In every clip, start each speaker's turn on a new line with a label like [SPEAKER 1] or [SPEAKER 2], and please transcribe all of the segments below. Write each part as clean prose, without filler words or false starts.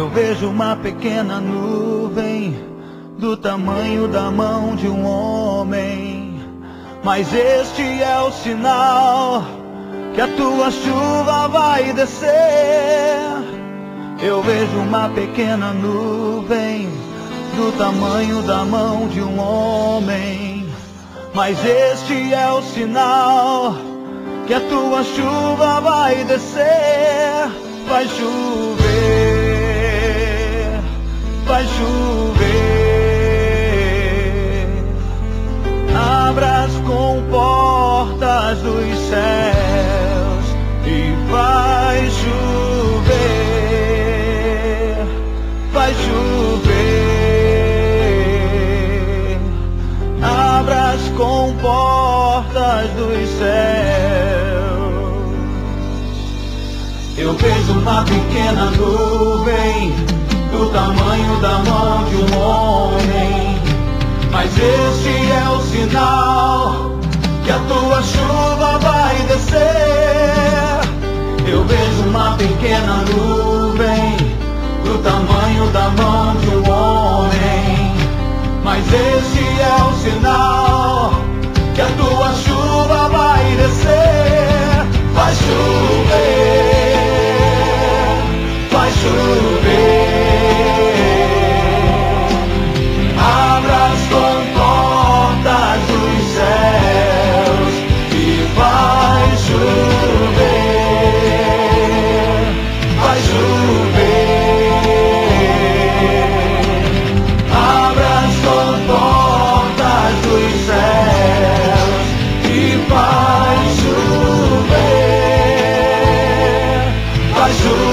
[SPEAKER 1] Eu vejo uma pequena nuvem do tamanho da mão de um homem, mas este é o sinal que a tua chuva vai descer. Eu vejo uma pequena nuvem do tamanho da mão de um homem, mas este é o sinal que a tua chuva vai descer. Vai chover, vai chover. Abra as comportas dos céus e vai chover, vai chover. Abra as comportas dos céus. Eu vejo uma pequena nuvem do tamanho da mão de um homem, mas este é o sinal que a tua chuva vai descer. Eu vejo uma pequena nuvem do tamanho da mão de um homem, mas este é o sinal que a tua chuva vai descer. Vai chover, vai chover. Abra as comportas dos céus e vai chover, vai chover. Abra as comportas dos céus e vai chover, vai chover.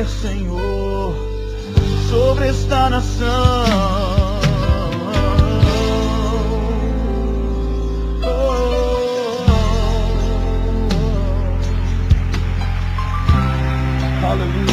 [SPEAKER 1] poder, Senhor, sobre esta nação. Hallelujah.